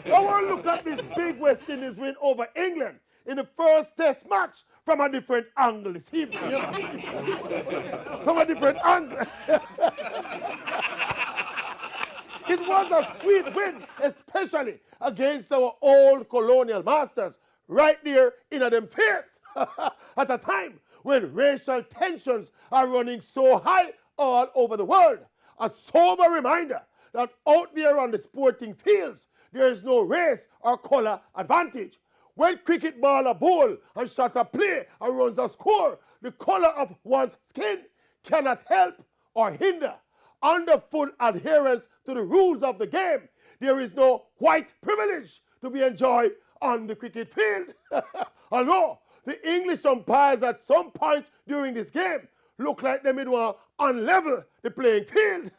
I want to look at this big West Indies win over England in the first test match from a different angle. See, from a different angle. It was a sweet win, especially against our old colonial masters, right there in them face, at a time when racial tensions are running so high all over the world. A sober reminder that out there on the sporting fields, there is no race or color advantage. When cricket ball a bowl and shot a play and runs a score, the color of one's skin cannot help or hinder. Under full adherence to the rules of the game, there is no white privilege to be enjoyed on the cricket field. Although the English umpires at some points during this game look like they would want to unlevel the playing field.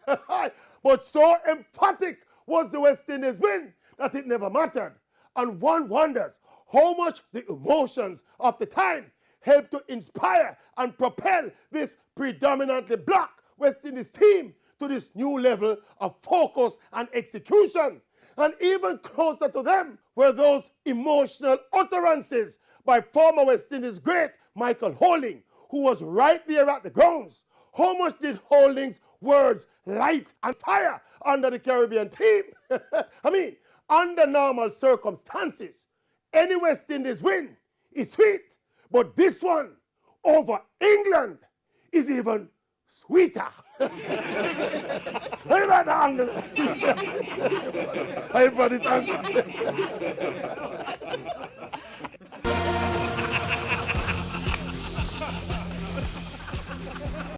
But so emphatic was the West Indies win that it never mattered. And one wonders how much the emotions of the time helped to inspire and propel this predominantly black West Indies team to this new level of focus and execution. And even closer to them were those emotional utterances by former West Indies great Michael Holding, who was right there at the grounds. How much did Holding's words light and fire under the Caribbean team? I mean, under normal circumstances, any West Indies win is sweet, but this one over England is even sweeter. Everybody angle. Everybody's angle.